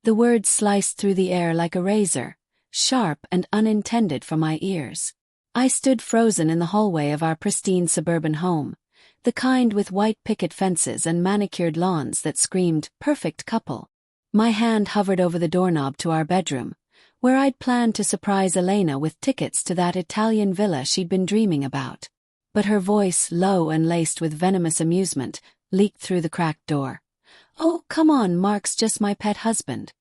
The words sliced through the air like a razor, sharp and unintended for my ears. I stood frozen in the hallway of our pristine suburban home, the kind with white picket fences and manicured lawns that screamed, "perfect couple." My hand hovered over the doorknob to our bedroom, where I'd planned to surprise Elena with tickets to that Italian villa she'd been dreaming about. But her voice, low and laced with venomous amusement, leaked through the cracked door. "Oh, come on, Mark's just my pet husband.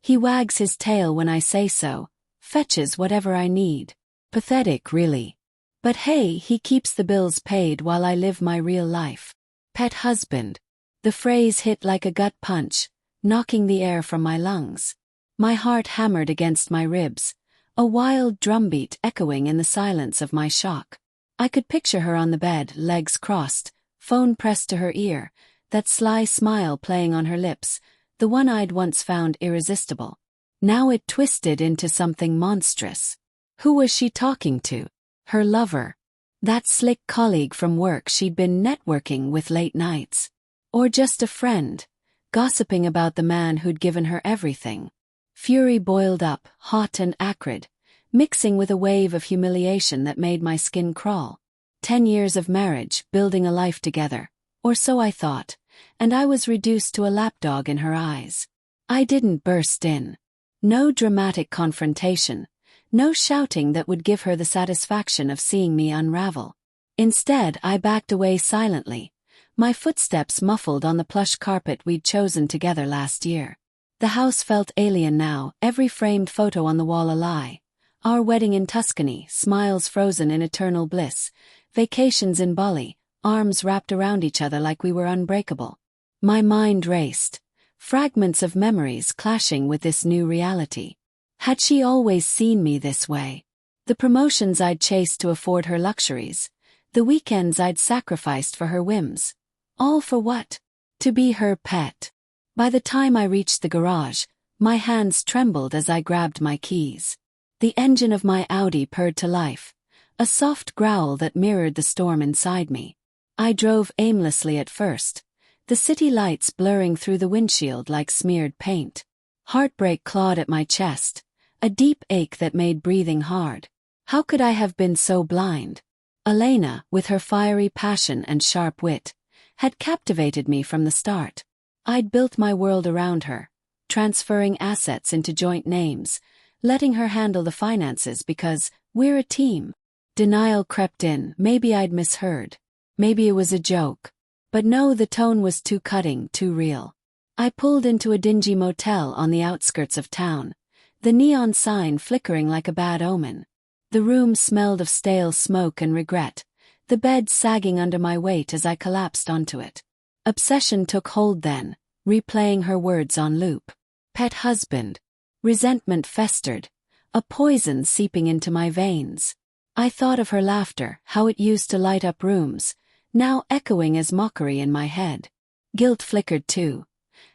He wags his tail when I say so, fetches whatever I need. Pathetic, really. But hey, he keeps the bills paid while I live my real life." Pet husband. The phrase hit like a gut punch, knocking the air from my lungs. My heart hammered against my ribs, a wild drumbeat echoing in the silence of my shock. I could picture her on the bed, legs crossed, phone pressed to her ear, that sly smile playing on her lips, the one I'd once found irresistible. Now it twisted into something monstrous. Who was she talking to? Her lover? That slick colleague from work she'd been networking with late nights? Or just a friend, gossiping about the man who'd given her everything? Fury boiled up, hot and acrid, mixing with a wave of humiliation that made my skin crawl. 10 years of marriage, building a life together, or so I thought, and I was reduced to a lapdog in her eyes. I didn't burst in. No dramatic confrontation, no shouting that would give her the satisfaction of seeing me unravel. Instead, I backed away silently, my footsteps muffled on the plush carpet we'd chosen together last year. The house felt alien now, every framed photo on the wall a lie. Our wedding in Tuscany, smiles frozen in eternal bliss, vacations in Bali, arms wrapped around each other like we were unbreakable. My mind raced, fragments of memories clashing with this new reality. Had she always seen me this way? The promotions I'd chased to afford her luxuries, the weekends I'd sacrificed for her whims. All for what? To be her pet. By the time I reached the garage, my hands trembled as I grabbed my keys. The engine of my Audi purred to life, a soft growl that mirrored the storm inside me. I drove aimlessly at first, the city lights blurring through the windshield like smeared paint. Heartbreak clawed at my chest, a deep ache that made breathing hard. How could I have been so blind? Elena, with her fiery passion and sharp wit, had captivated me from the start. I'd built my world around her, transferring assets into joint names, letting her handle the finances because we're a team. Denial crept in. Maybe I'd misheard. Maybe it was a joke. But no, the tone was too cutting, too real. I pulled into a dingy motel on the outskirts of town, the neon sign flickering like a bad omen. The room smelled of stale smoke and regret, the bed sagging under my weight as I collapsed onto it. Obsession took hold then, replaying her words on loop. Pet husband. Resentment festered, a poison seeping into my veins. I thought of her laughter, how it used to light up rooms, now echoing as mockery in my head. Guilt flickered too.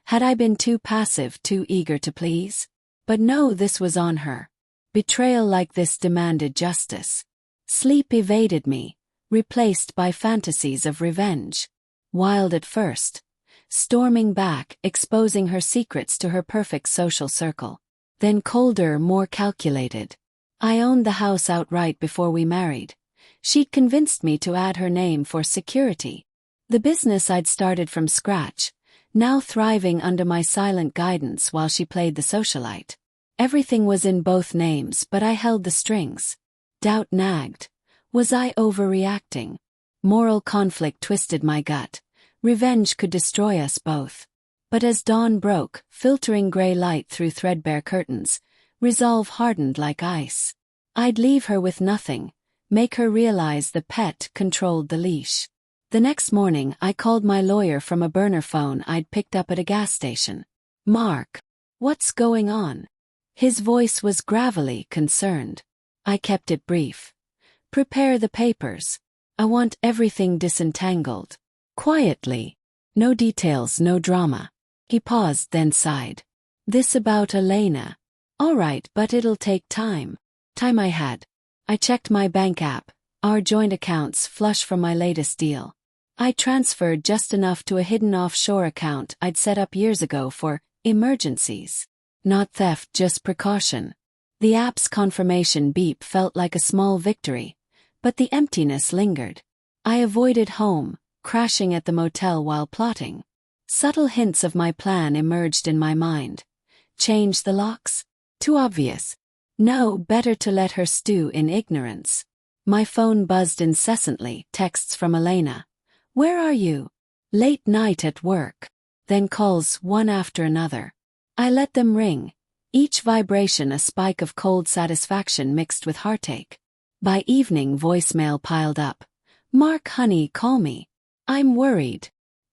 Had I been too passive, too eager to please? But no, this was on her. Betrayal like this demanded justice. Sleep evaded me, replaced by fantasies of revenge. Wild at first, storming back, exposing her secrets to her perfect social circle. Then colder, more calculated. I owned the house outright before we married. She'd convinced me to add her name for security. The business I'd started from scratch, now thriving under my silent guidance while she played the socialite. Everything was in both names, but I held the strings. Doubt nagged. Was I overreacting? Moral conflict twisted my gut. Revenge could destroy us both. But as dawn broke, filtering gray light through threadbare curtains, resolve hardened like ice. I'd leave her with nothing, make her realize the pet controlled the leash. The next morning I called my lawyer from a burner phone I'd picked up at a gas station. "Mark, what's going on?" His voice was gravelly, concerned. I kept it brief. "Prepare the papers. I want everything disentangled. Quietly. No details, no drama." He paused, then sighed. "This about Elena. All right, but it'll take time." Time I had. I checked my bank app, our joint accounts flush from my latest deal. I transferred just enough to a hidden offshore account I'd set up years ago for Emergencies. Not theft, just precaution. The app's confirmation beep felt like a small victory, but the emptiness lingered. I avoided home, crashing at the motel while plotting. Subtle hints of my plan emerged in my mind. Change the locks? Too obvious. No, better to let her stew in ignorance. My phone buzzed incessantly, texts from Elena. Where are you? Late night at work. Then calls one after another. I let them ring, each vibration a spike of cold satisfaction mixed with heartache. By evening, voicemail piled up. Mark, honey, call me. I'm worried.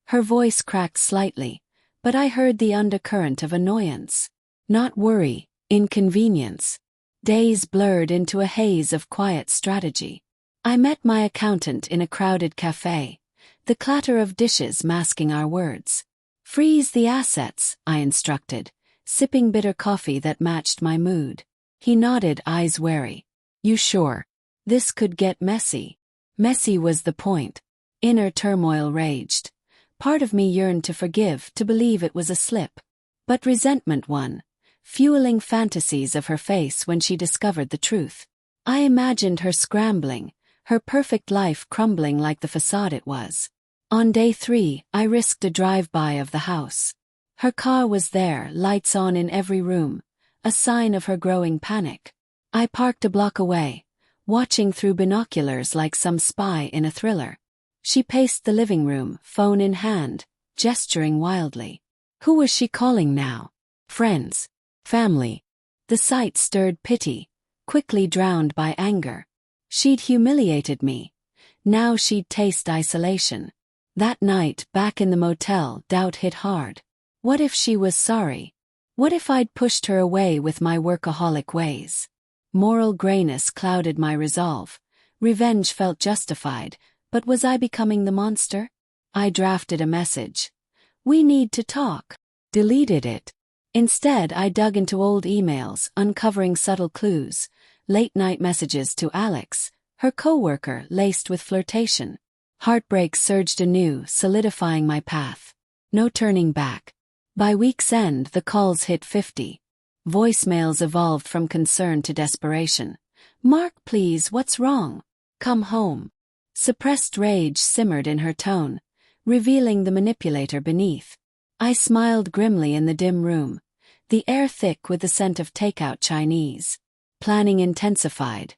Her voice cracked slightly, but I heard the undercurrent of annoyance. Not worry, inconvenience. Days blurred into a haze of quiet strategy. I met my accountant in a crowded cafe, the clatter of dishes masking our words. Freeze the assets, I instructed, sipping bitter coffee that matched my mood. He nodded, eyes wary. You sure? This could get messy. Messy was the point. Inner turmoil raged. Part of me yearned to forgive, to believe it was a slip. But resentment won, fueling fantasies of her face when she discovered the truth. I imagined her scrambling, her perfect life crumbling like the facade it was. On day 3, I risked a drive-by of the house. Her car was there, lights on in every room, a sign of her growing panic. I parked a block away, watching through binoculars like some spy in a thriller. She paced the living room, phone in hand, gesturing wildly. Who was she calling now? Friends? Family? The sight stirred pity, quickly drowned by anger. She'd humiliated me. Now she'd taste isolation. That night, back in the motel, doubt hit hard. What if she was sorry? What if I'd pushed her away with my workaholic ways? Moral grayness clouded my resolve. Revenge felt justified, but was I becoming the monster? I drafted a message. We need to talk. Deleted it. Instead, I dug into old emails, uncovering subtle clues. Late-night messages to Alex, her coworker, laced with flirtation. Heartbreak surged anew, solidifying my path. No turning back. By week's end, the calls hit 50. Voicemails evolved from concern to desperation. Mark, please, what's wrong? Come home. Suppressed rage simmered in her tone, revealing the manipulator beneath. I smiled grimly in the dim room, the air thick with the scent of takeout Chinese. Planning intensified.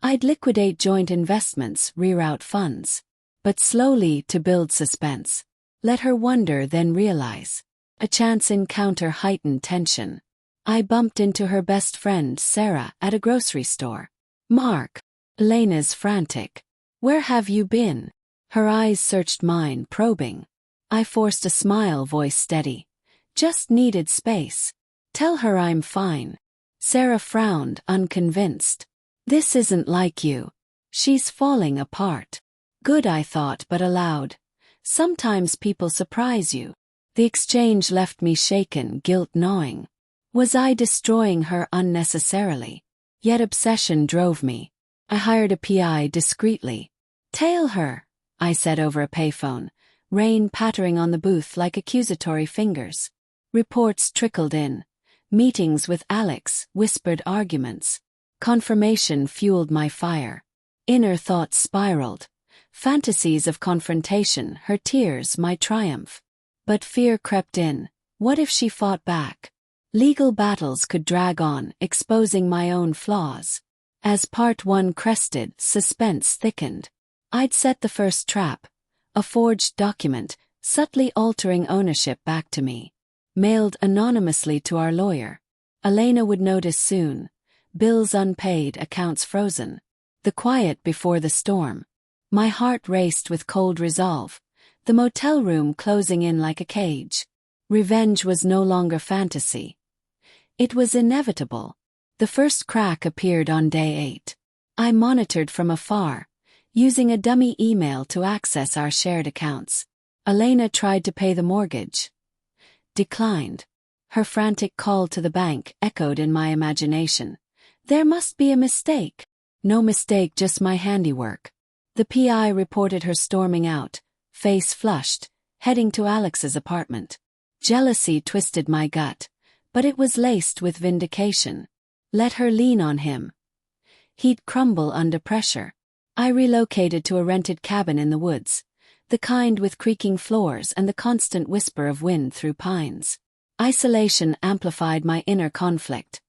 I'd liquidate joint investments, reroute funds. But slowly, to build suspense. Let her wonder, then realize. A chance encounter heightened tension. I bumped into her best friend, Sarah, at a grocery store. Mark. Elena's frantic. Where have you been? Her eyes searched mine, probing. I forced a smile, voice steady. Just needed space. Tell her I'm fine. Sarah frowned, unconvinced. This isn't like you. She's falling apart. Good, I thought, but aloud. Sometimes people surprise you. The exchange left me shaken, guilt gnawing. Was I destroying her unnecessarily? Yet obsession drove me. I hired a PI discreetly. Tail her, I said over a payphone, rain pattering on the booth like accusatory fingers. Reports trickled in. Meetings with Alex, whispered arguments. Confirmation fueled my fire. Inner thoughts spiraled. Fantasies of confrontation, her tears, my triumph. But fear crept in. What if she fought back? Legal battles could drag on, exposing my own flaws. As part 1 crested, suspense thickened. I'd set the first trap. A forged document, subtly altering ownership back to me. Mailed anonymously to our lawyer. Elena would notice soon. Bills unpaid, accounts frozen. The quiet before the storm. My heart raced with cold resolve. The motel room closing in like a cage. Revenge was no longer fantasy. It was inevitable. The first crack appeared on day 8. I monitored from afar, using a dummy email to access our shared accounts. Elena tried to pay the mortgage. Declined. Her frantic call to the bank echoed in my imagination. There must be a mistake. No mistake, just my handiwork. The PI reported her storming out, face flushed, heading to Alex's apartment. Jealousy twisted my gut, but it was laced with vindication. Let her lean on him. He'd crumble under pressure. I relocated to a rented cabin in the woods, the kind with creaking floors and the constant whisper of wind through pines. Isolation amplified my inner conflict.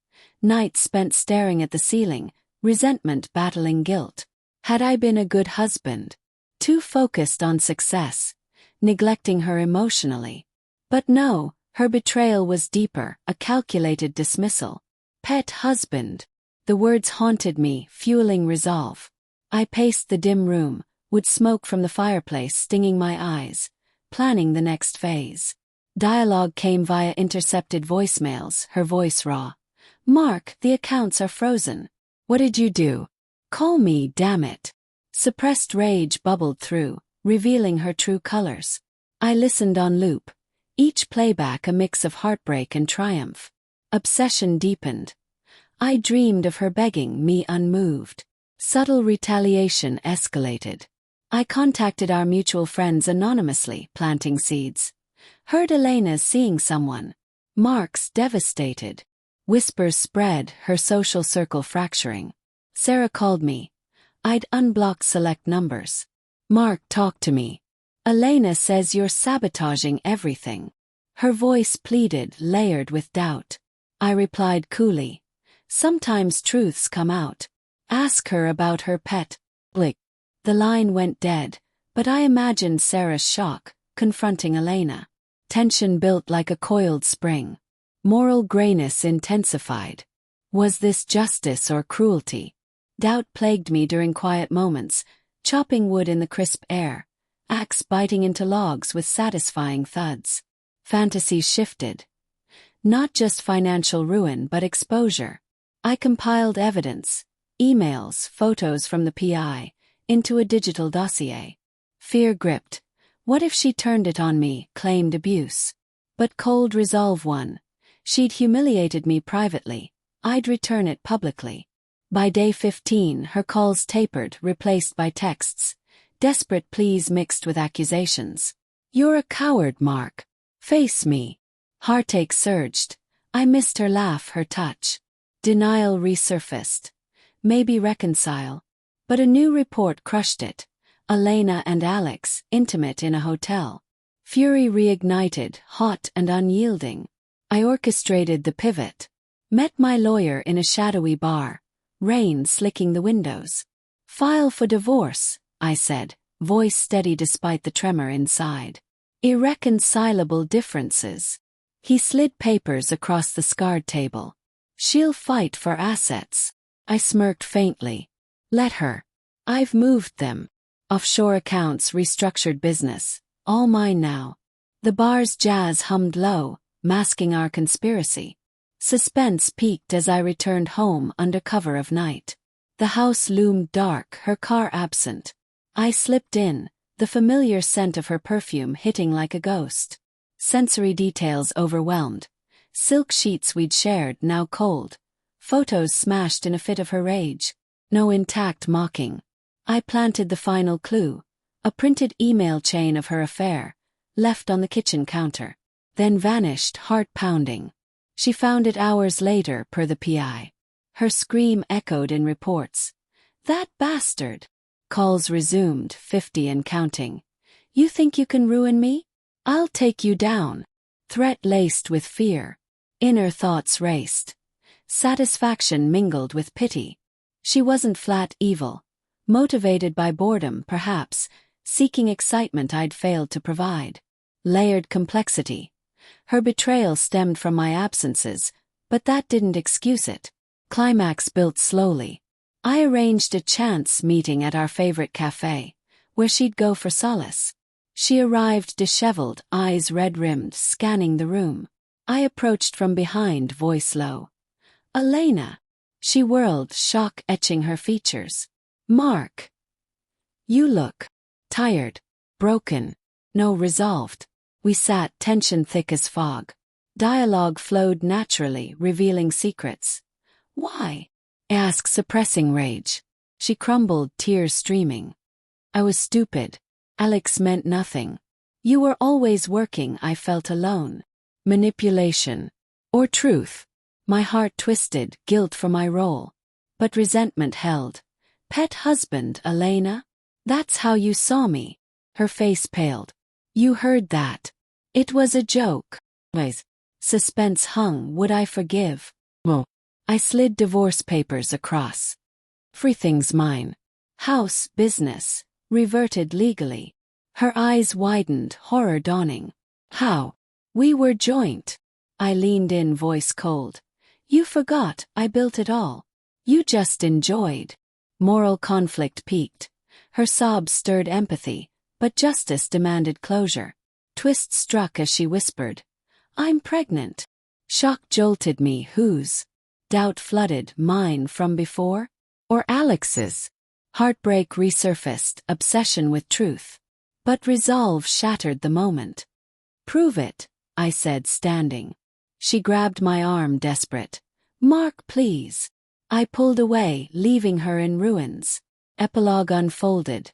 Nights spent staring at the ceiling, resentment battling guilt. Had I been a good husband? Too focused on success, neglecting her emotionally. But no, her betrayal was deeper, a calculated dismissal. Pet husband. The words haunted me, fueling resolve. I paced the dim room, wood smoke from the fireplace stinging my eyes, planning the next phase. Dialogue came via intercepted voicemails, her voice raw. Mark, the accounts are frozen. What did you do? Call me, damn it. Suppressed rage bubbled through, revealing her true colors. I listened on loop, each playback a mix of heartbreak and triumph. Obsession deepened. I dreamed of her begging me unmoved. Subtle retaliation escalated. I contacted our mutual friends anonymously, planting seeds. Heard Elena's seeing someone. Mark's devastated. Whispers spread, her social circle fracturing. Sarah called me. I'd unblocked select numbers. Mark talked to me. Elena says you're sabotaging everything. Her voice pleaded, layered with doubt. I replied coolly. Sometimes truths come out. Ask her about her pet. Blick. The line went dead, but I imagined Sarah's shock, confronting Elena. Tension built like a coiled spring. Moral grayness intensified. Was this justice or cruelty? Doubt plagued me during quiet moments, chopping wood in the crisp air, axe biting into logs with satisfying thuds. Fantasies shifted. Not just financial ruin but exposure. I compiled evidence, emails, photos from the PI, into a digital dossier. Fear gripped. What if she turned it on me, claimed abuse? But cold resolve won. She'd humiliated me privately. I'd return it publicly. By day 15, her calls tapered, replaced by texts. Desperate pleas mixed with accusations. You're a coward, Mark. Face me. Heartache surged. I missed her laugh, her touch. Denial resurfaced. Maybe reconcile. But a new report crushed it. Elena and Alex, intimate in a hotel. Fury reignited, hot and unyielding. I orchestrated the pivot. Met my lawyer in a shadowy bar. Rain slicking the windows. File for divorce, I said, voice steady despite the tremor inside. Irreconcilable differences. He slid papers across the scarred table. She'll fight for assets. I smirked faintly. Let her. I've moved them. Offshore accounts, restructured business. All mine now. The bar's jazz hummed low, masking our conspiracy. Suspense peaked as I returned home under cover of night. The house loomed dark, her car absent. I slipped in, the familiar scent of her perfume hitting like a ghost. Sensory details overwhelmed. Silk sheets we'd shared, now cold. Photos smashed in a fit of her rage. No intact mocking. I planted the final clue. A printed email chain of her affair, left on the kitchen counter. Then vanished, heart pounding. She found it hours later, per the PI. Her scream echoed in reports. That bastard! Calls resumed, 50 and counting. You think you can ruin me? I'll take you down. Threat laced with fear. Inner thoughts raced. Satisfaction mingled with pity. She wasn't flat evil. Motivated by boredom, perhaps, seeking excitement I'd failed to provide. Layered complexity. Her betrayal stemmed from my absences, but that didn't excuse it. Climax built slowly. I arranged a chance meeting at our favorite cafe, where she'd go for solace. She arrived disheveled, eyes red-rimmed, scanning the room. I approached from behind, voice low. Elena. She whirled, shock etching her features. Mark. You look tired, broken, no resolved. We sat, tension thick as fog. Dialogue flowed naturally, revealing secrets. Why? I asked, suppressing rage. She crumbled, tears streaming. I was stupid. Alex meant nothing. You were always working, I felt alone. Manipulation. Or truth? My heart twisted, guilt for my role. But resentment held. Pet husband, Elena? That's how you saw me. Her face paled. You heard that. It was a joke. Wait. Suspense hung. Would I forgive? Well, I slid divorce papers across. Everything's mine. House, business. Reverted legally. Her eyes widened, horror dawning. How? We were joint. I leaned in, voice cold. You forgot, I built it all. You just enjoyed. Moral conflict peaked. Her sobs stirred empathy, but justice demanded closure. Twist struck as she whispered, I'm pregnant. Shock jolted me. Whose? Doubt flooded. Mine from before? Or Alex's? Heartbreak resurfaced, obsession with truth. But resolve shattered the moment. Prove it, I said, standing. She grabbed my arm, desperate. Mark, please. I pulled away, leaving her in ruins. Epilogue unfolded.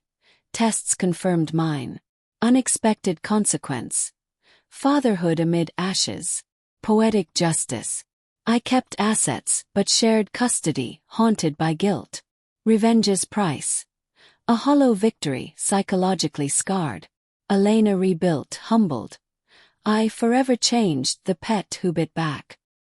Tests confirmed mine. Unexpected consequence. Fatherhood amid ashes. Poetic justice. I kept assets, but shared custody, haunted by guilt. Revenge's price. A hollow victory, psychologically scarred. Elena rebuilt, humbled. I forever changed, the pet who bit back.